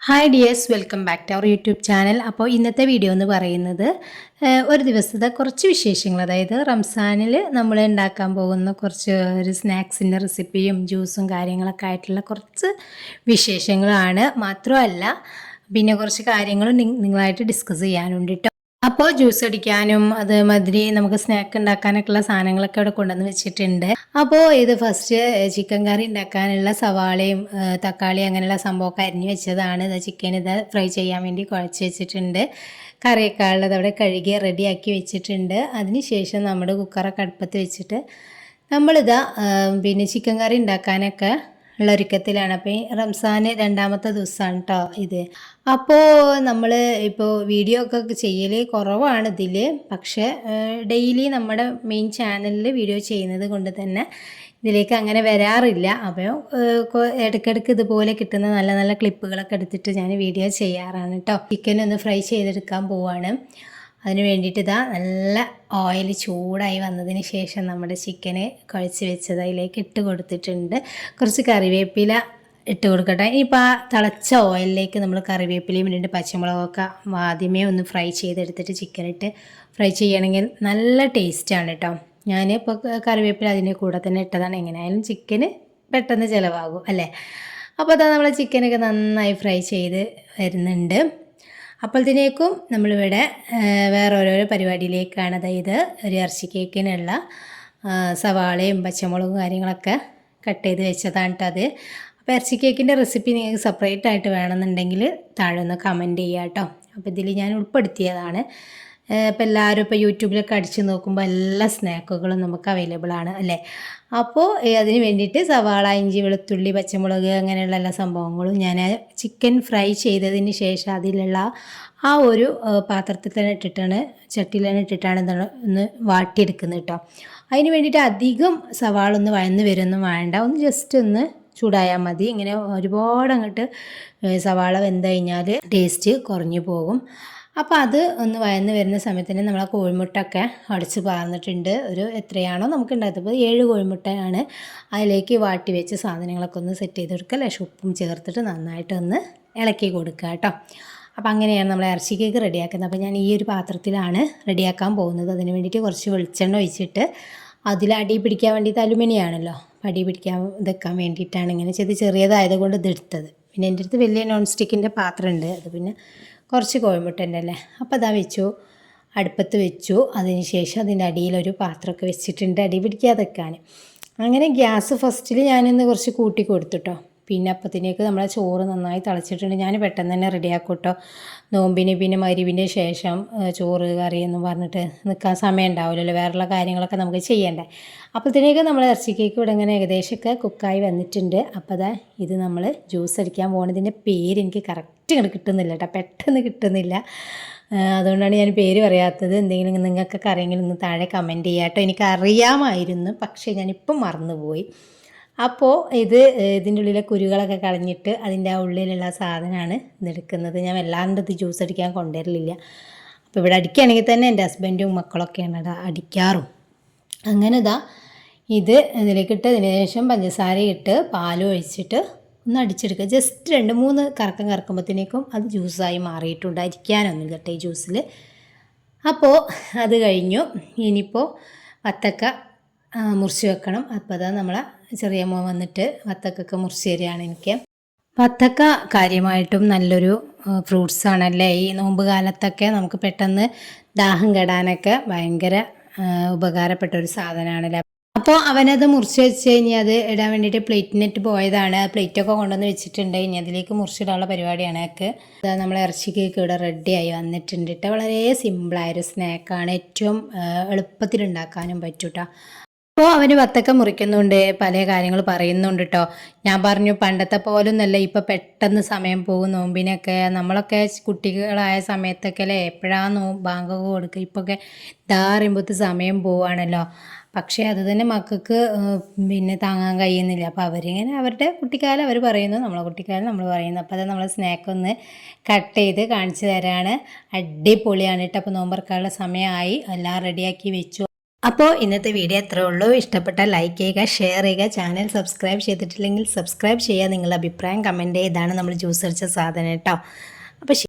Hi dears, welcome back to our YouTube channel. അപ്പോൾ ഇന്നത്തെ video എന്ന് പറയുന്നത് ഒരു ദിവസത്തെ കുറച്ച് വിശേഷങ്ങൾ, അതായത് റംസാനിൽ നമ്മൾ ഉണ്ടാക്കാൻ പോകുന്ന കുറച്ച് ഒരു സ്നാക്സിൻ്റെ റെസിപ്പിയും ജ്യൂസും കാര്യങ്ങളൊക്കെ ആയിട്ടുള്ള കുറച്ച് വിശേഷങ്ങളാണ്. മാത്രമല്ല പിന്നെ കുറച്ച് കാര്യങ്ങളും നിങ്ങളായിട്ട് ഡിസ്കസ് ചെയ്യാനുണ്ട് കേട്ടോ. അപ്പോൾ ജ്യൂസ് അടിക്കാനും അതേമാതിരി നമുക്ക് സ്നാക്ക് ഉണ്ടാക്കാനൊക്കെയുള്ള സാധനങ്ങളൊക്കെ ഇവിടെ കൊണ്ടുവന്ന് വെച്ചിട്ടുണ്ട്. അപ്പോൾ ഇത് ഫസ്റ്റ് ചിക്കൻ കറി ഉണ്ടാക്കാനുള്ള സവാളയും തക്കാളി അങ്ങനെയുള്ള സംഭവമൊക്കെ അരിഞ്ഞ് വെച്ചതാണ്. ഇത് ചിക്കൻ ഇത് ഫ്രൈ ചെയ്യാൻ വേണ്ടി കുഴച്ച് വെച്ചിട്ടുണ്ട്. കറിയൊക്കെ ഉള്ളത് അവിടെ കഴുകി റെഡിയാക്കി വെച്ചിട്ടുണ്ട്. അതിന് ശേഷം നമ്മുടെ കുക്കറൊക്കെ അടുപ്പത്ത് വെച്ചിട്ട് നമ്മളിതാ പിന്നെ ചിക്കൻ കറി ഉണ്ടാക്കാനൊക്കെ ഉള്ള ഒരുക്കത്തിലാണ്. അപ്പോൾ ഈ റംസാന് രണ്ടാമത്തെ ദിവസമാണ് കേട്ടോ ഇത്. അപ്പോൾ നമ്മൾ ഇപ്പോൾ വീഡിയോ ഒക്കെ ചെയ്യൽ കുറവാണ് ഇതിൽ, പക്ഷേ ഡെയിലി നമ്മുടെ മെയിൻ ചാനലിൽ വീഡിയോ ചെയ്യുന്നത് കൊണ്ട് തന്നെ ഇതിലേക്ക് അങ്ങനെ വരാറില്ല. അപ്പോൾ ഇടയ്ക്കിടയ്ക്ക് ഇതുപോലെ കിട്ടുന്ന നല്ല നല്ല ക്ലിപ്പുകളൊക്കെ എടുത്തിട്ട് ഞാൻ വീഡിയോ ചെയ്യാറാണ് കേട്ടോ. ചിക്കൻ ഒന്ന് ഫ്രൈ ചെയ്തെടുക്കാൻ പോവാണ്. അതിന് വേണ്ടിയിട്ട് ഇതാ നല്ല ഓയിൽ ചൂടായി വന്നതിന് ശേഷം നമ്മുടെ ചിക്കന് കുഴച്ച് വെച്ചത് അതിലേക്ക് ഇട്ട് കൊടുത്തിട്ടുണ്ട്. കുറച്ച് കറിവേപ്പില ഇട്ട് കൊടുക്കട്ടെ. ഇനിയിപ്പോൾ ആ തിളച്ച ഓയിലിലേക്ക് നമ്മൾ കറിവേപ്പിലയും രണ്ട് പച്ചമുളകൊക്കെ ആദ്യമേ ഒന്ന് ഫ്രൈ ചെയ്തെടുത്തിട്ട് ചിക്കനിട്ട് ഫ്രൈ ചെയ്യണമെങ്കിൽ നല്ല ടേസ്റ്റാണ് കേട്ടോ. ഞാനിപ്പോൾ കറിവേപ്പില അതിൻ്റെ കൂടെ തന്നെ ഇട്ടതാണ്. എങ്ങനെയായാലും ചിക്കന് പെട്ടെന്ന് ചിലവാകും അല്ലേ. അപ്പോൾ അതാ നമ്മൾ ചിക്കനൊക്കെ നന്നായി ഫ്രൈ ചെയ്ത് വരുന്നുണ്ട്. അപ്പോഴത്തേക്കും നമ്മളിവിടെ വേറെ ഓരോരോ പരിപാടിയിലേക്കാണ്. അതായത് ഒരു ഇറച്ചി കേക്കിനുള്ള സവാളയും പച്ചമുളകും കാര്യങ്ങളൊക്കെ കട്ട് ചെയ്ത് വെച്ചതാണ് കേട്ടോ അത്. അപ്പോൾ ഇറച്ചി കേക്കിൻ്റെ റെസിപ്പി നിങ്ങൾക്ക് സെപ്പറേറ്റ് ആയിട്ട് വേണമെന്നുണ്ടെങ്കിൽ താഴെ ഒന്ന് കമൻറ്റ് ചെയ്യുക കേട്ടോ. അപ്പോൾ ഇതിൽ ഞാൻ ഉൾപ്പെടുത്തിയതാണ്. ഇപ്പോൾ എല്ലാവരും ഇപ്പോൾ യൂട്യൂബിലൊക്കെ അടിച്ച് നോക്കുമ്പോൾ എല്ലാ സ്നാക്കുകളും നമുക്ക് അവൈലബിൾ ആണ് അല്ലേ. അപ്പോൾ അതിന് വേണ്ടിയിട്ട് സവാള, ഇഞ്ചി, വെളുത്തുള്ളി, പച്ചമുളക് അങ്ങനെയുള്ള എല്ലാ സംഭവങ്ങളും ഞാൻ ചിക്കൻ ഫ്രൈ ചെയ്തതിന് ശേഷം അതിലുള്ള ആ ഒരു പാത്രത്തിൽ തന്നെ ഇട്ടിട്ടാണ്, ചട്ടിയിൽ തന്നെ ഇട്ടിട്ടാണ് ഒന്ന് വാട്ടിയെടുക്കുന്നത് കേട്ടോ. അതിന് വേണ്ടിയിട്ട് അധികം സവാള ഒന്ന് വഴന്ന് വരുമൊന്നും വേണ്ട, ഒന്ന് ജസ്റ്റ് ഒന്ന് ചൂടായാൽ മതി. ഇങ്ങനെ ഒരുപാട് അങ്ങോട്ട് സവാള വെന്ത് കഴിഞ്ഞാൽ ടേസ്റ്റ് കുറഞ്ഞു പോകും. അപ്പോൾ അത് ഒന്ന് വഴന്ന് വരുന്ന സമയത്ത് തന്നെ നമ്മൾ ആ കോഴിമുട്ടൊക്കെ അടിച്ച് പാർന്നിട്ടുണ്ട്. ഒരു എത്രയാണോ നമുക്ക് ഉണ്ടായത് 7 കോഴിമുട്ടയാണ്. അതിലേക്ക് വാട്ടി വെച്ച സാധനങ്ങളൊക്കെ ഒന്ന് സെറ്റ് ചെയ്ത് കൊടുക്കുക. ലേശം ഉപ്പും ചേർത്തിട്ട് നന്നായിട്ടൊന്ന് ഇളക്കി കൊടുക്കുക കേട്ടോ. അപ്പോൾ അങ്ങനെയാണ് നമ്മൾ ഇറച്ചി കേക്ക് റെഡിയാക്കുന്നത്. അപ്പോൾ ഞാൻ ഈ ഒരു പാത്രത്തിലാണ് റെഡിയാക്കാൻ പോകുന്നത്. അതിന് വേണ്ടിയിട്ട് കുറച്ച് വെളിച്ചെണ്ണ ഒഴിച്ചിട്ട് അതിൽ അടി പിടിക്കാൻ വേണ്ടിയിട്ട് അലുമിനിയാണല്ലോ, അടി പിടിക്കാൻ ഇതെക്കാൻ വേണ്ടിയിട്ടാണ് ഇങ്ങനെ ചെറിയതായതുകൊണ്ട് ഇതെടുത്തത്. പിന്നെ എൻ്റെ അടുത്ത് വലിയ നോൺ സ്റ്റിക്കിൻ്റെ പാത്രമുണ്ട്, അത് പിന്നെ കുറച്ച് കോഴിമുട്ടൻ്റെ അല്ലേ. അപ്പോൾ അതാ വെച്ചു, അടുപ്പത്ത് വെച്ചു. അതിന് ശേഷം അതിൻ്റെ അടിയിലൊരു പാത്രമൊക്കെ വെച്ചിട്ടുണ്ട് അടി പിടിക്കാതെ വെക്കാൻ. അങ്ങനെ ഗ്യാസ് ഫസ്റ്റിൽ ഞാനിന്ന് കുറച്ച് കൂട്ടി കൊടുത്തുട്ടോ. പിന്നെ അപ്പത്തിനേക്ക് നമ്മളെ ചോറ് നന്നായി തിളച്ചിട്ടുണ്ട്. ഞാൻ പെട്ടെന്ന് തന്നെ റെഡിയാക്കും കേട്ടോ. നോമ്പിന് പിന്നെ മഗ്‌രിബിൻ്റെ ശേഷം ചോറ് കറി എന്നും പറഞ്ഞിട്ട് നിൽക്കാൻ സമയം ഉണ്ടാവില്ലല്ലോ, വേറെയുള്ള കാര്യങ്ങളൊക്കെ നമുക്ക് ചെയ്യണ്ടേ. അപ്പോഴത്തേക്ക് നമ്മൾ ഇറച്ചി കേക്ക് ഇവിടെ ഇങ്ങനെ ഏകദേശമൊക്കെ കുക്കായി വന്നിട്ടുണ്ട്. അപ്പോൾ അതാ ഇത് നമ്മൾ ജ്യൂസ് അടിക്കാൻ പോകുന്നതിൻ്റെ പേര് എനിക്ക് കറക്റ്റ് ഇങ്ങോട്ട് കിട്ടുന്നില്ല കേട്ടോ, പെട്ടെന്ന് കിട്ടുന്നില്ല. അതുകൊണ്ടാണ് ഞാൻ പേര് പറയാത്തത്. എന്തെങ്കിലും നിങ്ങൾക്കൊക്കെ അറിയെങ്കിൽ ഒന്ന് താഴെ കമൻറ്റ് ചെയ്യാം കേട്ടോ. എനിക്കറിയാമായിരുന്നു, പക്ഷേ ഞാനിപ്പം മറന്നുപോയി. അപ്പോൾ ഇതിൻ്റെ ഉള്ളിലെ കുരുകളൊക്കെ കളഞ്ഞിട്ട് അതിൻ്റെ ആ ഉള്ളിലുള്ള സാധനമാണ് ഇതെടുക്കുന്നത്. ഞാൻ വല്ലാണ്ട് ഇത് ജ്യൂസ് അടിക്കാൻ കൊണ്ടുവരലില്ല. അപ്പോൾ ഇവിടെ അടിക്കുകയാണെങ്കിൽ തന്നെ എൻ്റെ ഹസ്ബൻഡും മക്കളൊക്കെയാണ് അടിക്കാറും. അങ്ങനെ ഇതിലേക്കിട്ട് അതിന് ശേഷം പഞ്ചസാര ഇട്ട് പാലും ഒഴിച്ചിട്ട് ഒന്ന് അടിച്ചെടുക്കുക. ജസ്റ്റ് 2-3 കറക്കം കറക്കുമ്പോഴത്തേക്കും അത് ജ്യൂസായി മാറിയിട്ടുണ്ട്. അരിക്കാനൊന്നും കേട്ടോ ഈ ജ്യൂസിൽ. അപ്പോൾ അത് കഴിഞ്ഞു. ഇനിയിപ്പോൾ വത്തക്ക മുറിച്ച് വെക്കണം. അപ്പോൾ അതാ നമ്മളെ ചെറിയ മോൻ വന്നിട്ട് വത്തക്കൊക്കെ മുറിച്ച് തരികയാണ് എനിക്ക്. വത്തക്ക കാര്യമായിട്ടും നല്ലൊരു ഫ്രൂട്ട്സാണല്ലേ. ഈ നോമ്പ് കാലത്തൊക്കെ നമുക്ക് പെട്ടെന്ന് ദാഹം കെടാനൊക്കെ ഭയങ്കര ഉപകാരപ്പെട്ട ഒരു സാധനമാണല്ലേ. അപ്പോൾ അവനത് മുറിച്ച് വെച്ച് കഴിഞ്ഞാൽ അത് ഇടാൻ വേണ്ടിയിട്ട് പ്ലേറ്റിനിട്ട് പോയതാണ്. പ്ലേറ്റൊക്കെ കൊണ്ടുവന്ന് വെച്ചിട്ടുണ്ട്. ഇനി അതിലേക്ക് മുറിച്ചിടാനുള്ള പരിപാടിയാണ് എനിക്ക്. നമ്മൾ ഇറച്ചി കേക്ക് ഇവിടെ റെഡിയായി വന്നിട്ടുണ്ട് കേട്ടോ. വളരെ സിമ്പിളായൊരു സ്നാക്കാണ്, ഏറ്റവും എളുപ്പത്തിലുണ്ടാക്കാനും പറ്റും കേട്ടോ. അപ്പോൾ അവന് വത്തക്ക മുറിക്കുന്നുണ്ട്, പല കാര്യങ്ങൾ പറയുന്നുണ്ട് കേട്ടോ. ഞാൻ പറഞ്ഞു പണ്ടത്തെ പോലൊന്നല്ല, ഇപ്പോൾ പെട്ടെന്ന് സമയം പോകും നോമ്പിനൊക്കെ. നമ്മളൊക്കെ കുട്ടികളായ സമയത്തൊക്കെ അല്ലേ എപ്പോഴാണ് ബാങ്കൊക്കെ കൊടുക്കുക. ഇപ്പോഴൊക്കെ പറയുമ്പോഴത്തെ സമയം പോവുകയാണല്ലോ. പക്ഷേ അത് തന്നെ മക്കൾക്ക് പിന്നെ താങ്ങാൻ കഴിയുന്നില്ല. അപ്പോൾ അവരിങ്ങനെ അവരുടെ കുട്ടിക്കാലം അവർ പറയുന്നു, നമ്മളെ കുട്ടിക്കാലം നമ്മൾ പറയുന്നു. അപ്പോൾ അത് നമ്മൾ സ്നാക്കൊന്ന് കട്ട് ചെയ്ത് കാണിച്ചു തരാണ്. അടിപൊളിയാണ് കേട്ടോ. അപ്പോൾ നോമ്പ് തുറക്കാനുള്ള സമയമായി, എല്ലാം റെഡിയാക്കി വെച്ചു. അപ്പോൾ ഇന്നത്തെ വീഡിയോ അത്രേ ഉള്ളൂ. ഇഷ്ടപ്പെട്ടാൽ ലൈക്ക് ചെയ്യുക, ഷെയർ ചെയ്യുക, ചാനൽ സബ്സ്ക്രൈബ് ചെയ്തിട്ടില്ലെങ്കിൽ സബ്സ്ക്രൈബ് ചെയ്യുക, നിങ്ങളുടെ അഭിപ്രായം കമൻറ്റ് ചെയ്യുക. ഇതാണ് നമ്മൾ ജ്യൂസ് അടിച്ച സാധനം കേട്ടോ. അപ്പോൾ